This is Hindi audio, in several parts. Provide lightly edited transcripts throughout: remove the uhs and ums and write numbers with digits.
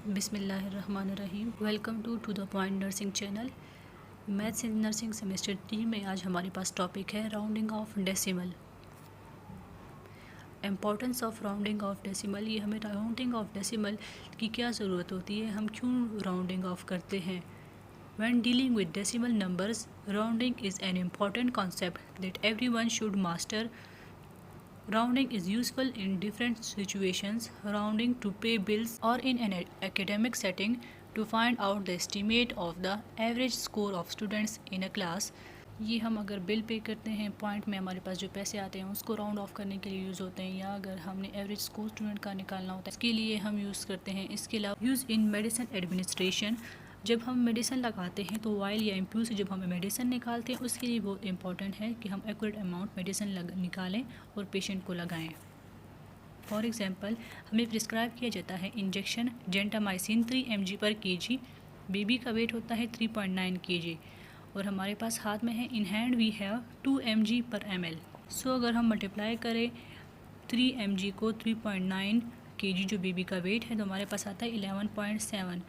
बिस्मिल्लाहिर्रहमानिर्रहीम। Welcome to the point nursing channel. Maths in nursing semester 3 में आज हमारे पास टॉपिक है rounding off decimal. Importance of rounding off decimal. ये हमें राउंडिंग ऑफ डेसिमल की क्या ज़रूरत होती है, हम क्यों राउंडिंग ऑफ करते हैं। When dealing with decimal numbers, rounding is an important concept that everyone should master. Rounding is useful in different situations, rounding to pay bills or in an academic setting to find out the estimate of the average score of students in a class. ये हम अगर बिल पे करते हैं, पॉइंट में हमारे पास जो पैसे आते हैं उसको राउंड ऑफ करने के लिए यूज़ होते हैं, या अगर हमने एवरेज स्कोर स्टूडेंट का निकालना होता है इसके लिए हम यूज़ करते हैं। इसके अलावा यूज़ इन मेडिसिन एडमिनिस्ट्रेशन, जब हम मेडिसिन लगाते हैं तो वाइल या एम्प्यू से जब हमें मेडिसिन निकालते हैं उसके लिए बहुत इंपॉर्टेंट है कि हम एक्यूरेट अमाउंट मेडिसिन निकालें और पेशेंट को लगाएं। फॉर एग्जांपल, हमें प्रिस्क्राइब किया जाता है इंजेक्शन जेंटामाइसिन 3 mg पर kg। बेबी का वेट होता है 3.9 kg और हमारे पास हाथ में है in hand we have 2 mg पर ml। सो अगर हम मल्टीप्लाई करें 3 mg को 3.9 kg जो बेबी का वेट है तो हमारे पास आता है 11.7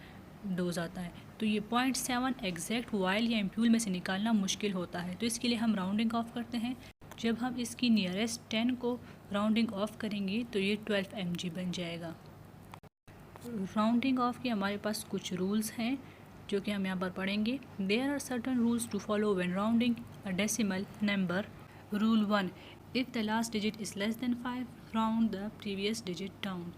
डोज आता है। तो ये 0.7 एग्जैक्ट वाइल या एम्प्यूल में से निकालना मुश्किल होता है, तो इसके लिए हम राउंडिंग ऑफ करते हैं। जब हम इसकी नियरेस्ट 10 को राउंडिंग ऑफ करेंगे तो ये 12 mg बन जाएगा। राउंडिंग ऑफ के हमारे पास कुछ रूल्स हैं जो कि हम यहाँ पर पढ़ेंगे। There are certain rules to follow when rounding a decimal number. Rule 1, if the last digit is less than 5 round the previous digit down.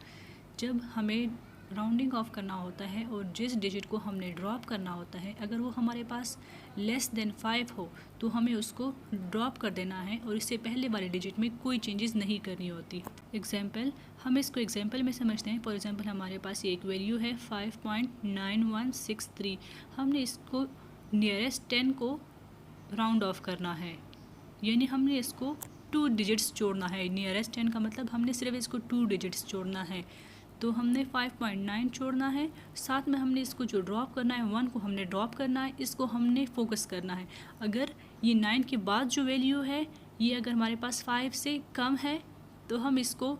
जब हमें राउंडिंग ऑफ करना होता है और जिस डिजिट को हमने ड्रॉप करना होता है, अगर वो हमारे पास लेस देन 5 हो तो हमें उसको ड्रॉप कर देना है और इससे पहले वाले डिजिट में कोई चेंजेस नहीं करनी होती। एग्जाम्पल, हम इसको एग्जाम्पल में समझते हैं। फॉर एग्जाम्पल, हमारे पास ये एक वैल्यू है 5.9163। हमने इसको नियरेस्ट 10 को राउंड ऑफ करना है, यानी हमने इसको 2 डिजिट्स जोड़ना है। नियरेस्ट 10 का मतलब हमने सिर्फ इसको 2 डिजिट्स जोड़ना है। तो हमने 5.9 छोड़ना है, साथ में हमने इसको जो ड्रॉप करना है 1 को हमने ड्रॉप करना है, इसको हमने फोकस करना है। अगर ये 9 के बाद जो वैल्यू है ये अगर हमारे पास 5 से कम है तो हम इसको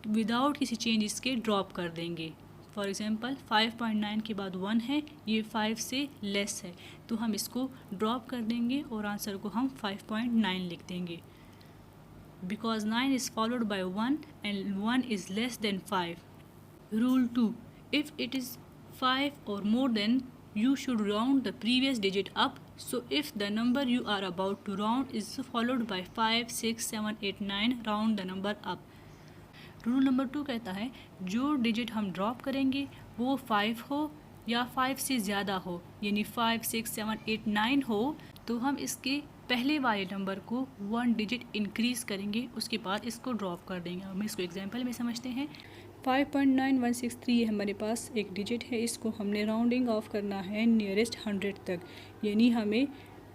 विदाउट किसी चेंज इसके ड्रॉप कर देंगे। फॉर एग्जांपल, 5.9 के बाद 1 है, ये 5 से लेस है तो हम इसको ड्रॉप कर देंगे और आंसर को हम 5.9 लिख देंगे। Because 9 is followed bye 1 and 1 is less than 5। Rule 2, if it is 5 or more then you should round the previous digit up. So if the number you are about to round is followed by 5, 6, 7, 8, 9, round the number up. Rule number 2 कहता है जो डिजिट हम ड्रॉप करेंगे वो 5 हो या 5 से ज़्यादा हो, यानी 5, 6, 7, 8, 9 हो तो हम इसके पहले वाले नंबर को 1 डिजिट इंक्रीज़ करेंगे, उसके बाद इसको ड्रॉप कर देंगे। हम इसको एग्जांपल में समझते हैं। 5.9163 हमारे पास एक डिजिट है, इसको हमने राउंडिंग ऑफ करना है नियरेस्ट 100 तक, यानी हमें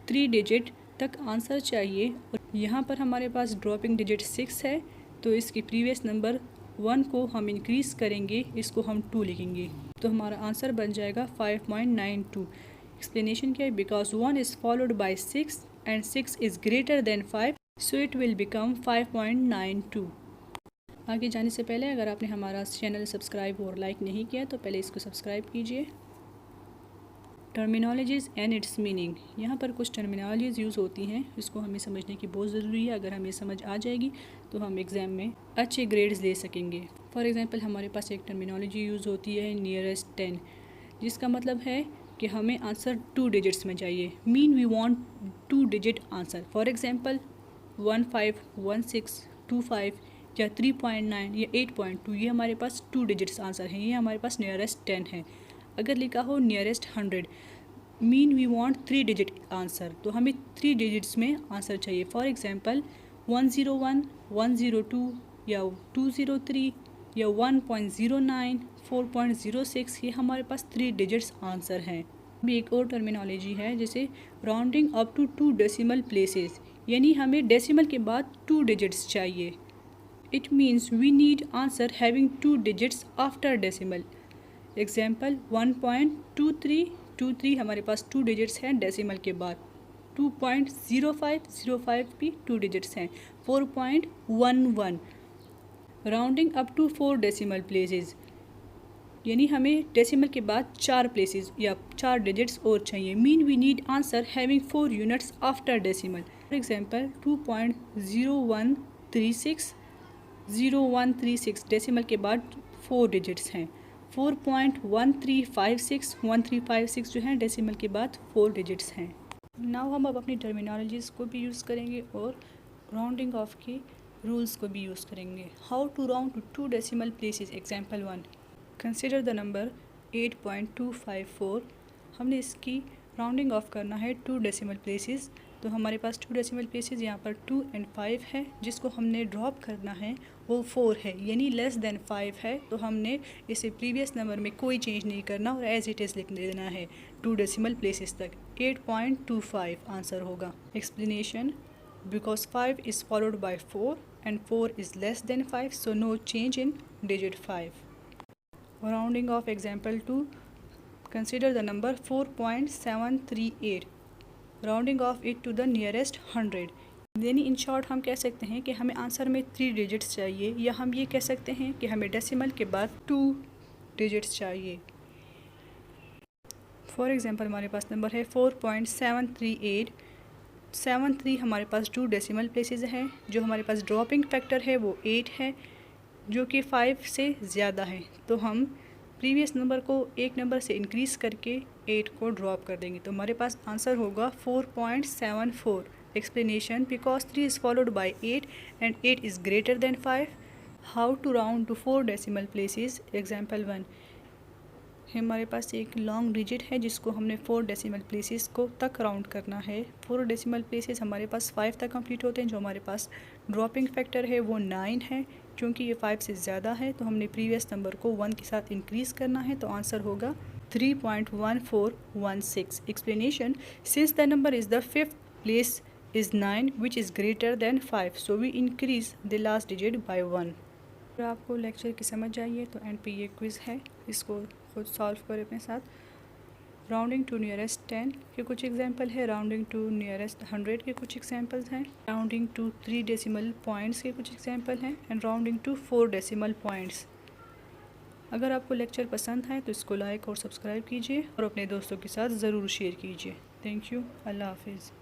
3 डिजिट तक आंसर चाहिए। और यहाँ पर हमारे पास ड्रॉपिंग डिजिट 6 है तो इसके प्रीवियस नंबर 1 को हम इंक्रीज़ करेंगे, इसको हम 2 लिखेंगे तो हमारा आंसर बन जाएगा 5.92। एक्सप्लेनेशन क्या है? Because 1 is followed bye 6 and 6 is greater than 5 so it will become 5.92। आगे जाने से पहले अगर आपने हमारा चैनल सब्सक्राइब और लाइक नहीं किया तो पहले इसको सब्सक्राइब कीजिए। टर्मिनोलॉजीज़ एंड इट्स मीनिंग, यहाँ पर कुछ टर्मिनोलॉजीज़ यूज़ होती हैं, इसको हमें समझने की बहुत ज़रूरी है। अगर हमें समझ आ जाएगी तो हम एग्ज़ाम में अच्छे ग्रेड्स ले सकेंगे। फॉर एग्ज़ाम्पल, हमारे पास एक टर्मिनोलॉजी यूज़ होती है नियरेस्ट 10, जिसका मतलब है कि हमें आंसर 2 डिजिट्स में चाहिए। Mean we want 2 digit answer. For example 151625 या 3.9 या 8.2, ये हमारे पास 2 डिजिट्स आंसर हैं, ये हमारे पास नियरेस्ट 10 है। अगर लिखा हो nearest 100 mean we want 3 digit answer, तो हमें 3 डिजिट्स में आंसर चाहिए। फॉर एग्जांपल 101, 102 या 203 या 1.09, 4.06, ये हमारे पास 3 डिजिट्स आंसर हैं। भी एक और टर्मिनोलॉजी है जैसे rounding up to 2 decimal places, यानी हमें डेसिमल के बाद 2 डिजिट्स चाहिए। It means we need answer having 2 digits after decimal. Example 1.2323 हमारे पास 2 डिजिट्स हैं डेसिमल के बाद। 2.0505 भी 2 डिजिट्स हैं। 4.11 rounding up to 4 decimal places. यानी हमें डेसिमल के बाद 4 प्लेसेस या 4 डिजिट्स और चाहिए। Mean we need answer having 4 units after decimal. For example 2.0136 decimal के बाद 4 डिजिट्स हैं। 4.1356 जो है डेसिमल के बाद 4 डिजिट्स हैं। नाउ हम अब अपनी टर्मिनोलॉजीज़ को भी यूज़ करेंगे और राउंडिंग ऑफ के रूल्स को भी यूज़ करेंगे। How to round to 2 decimal places. Example 1, consider the number 8.254। हमने इसकी राउंडिंग ऑफ करना है 2 डेसिमल प्लेसेस। तो हमारे पास 2 डेसिमल प्लेसेस यहाँ पर 2 और 5 है, जिसको हमने ड्रॉप करना है वो 4 है, यानी लेस देन 5 है। तो हमने इसे प्रीवियस नंबर में कोई चेंज नहीं करना और एज इट इज़ लिख देना है 2 डेसिमल प्लेसेस तक। 8.25 आंसर होगा। Explanation, because 5 is followed bye 4 and 4 is less than 5, so no change in digit 5. Rounding off example 2, consider the number 4.738, rounding off it to the nearest 100। यानी इन शॉर्ट हम कह सकते हैं कि हमें आंसर में 3 डिजिट्स चाहिए, या हम ये कह सकते हैं कि हमें डेसिमल के बाद 2 डिजिट्स चाहिए। फॉर एग्जांपल हमारे पास नंबर है 4.738। 73 हमारे पास 2 डेसिमल प्लेसेस हैं। जो हमारे पास ड्रॉपिंग फैक्टर है वो 8 है, जो कि 5 से ज़्यादा है। तो हम प्रीवियस नंबर को एक नंबर से इंक्रीज़ करके 8 को ड्रॉप कर देंगे। तो हमारे पास आंसर होगा 4.74। Explanation, because 3 is followed by 8 and 8 is greater than 5। How to round to 4 decimal places. Example 1, हमारे पास एक लॉन्ग डिजिट है जिसको हमने 4 डेसिमल प्लेसेस को तक राउंड करना है। 4 डेसिमल प्लेसेस हमारे पास 5 तक कंप्लीट होते हैं। जो हमारे पास ड्रॉपिंग फैक्टर है वो 9 है, क्योंकि ये 5 से ज़्यादा है। तो हमने प्रीवियस नंबर को 1 के साथ इंक्रीज़ करना है। तो आंसर होगा 3.1416। Explanation, since the number is the 5th place is 9 which is greater than 5, so we increase the last digit by 1। अगर आपको लेक्चर की समझ आइए तो एंड पे ये क्विज़ है, इसको खुद सॉल्व करें अपने साथ। राउंडिंग टू नियरेस्ट 10 के कुछ एग्जांपल है, राउंडिंग टू नियरेस्ट 100 के कुछ एग्जांपल्स हैं, राउंडिंग टू 3 डेसिमल पॉइंट्स के कुछ एग्जांपल हैं, and rounding to 4 decimal points. अगर आपको लेक्चर पसंद है तो इसको लाइक और सब्सक्राइब कीजिए और अपने दोस्तों के साथ ज़रूर शेयर कीजिए। Thank you. अल्लाह हाफिज़।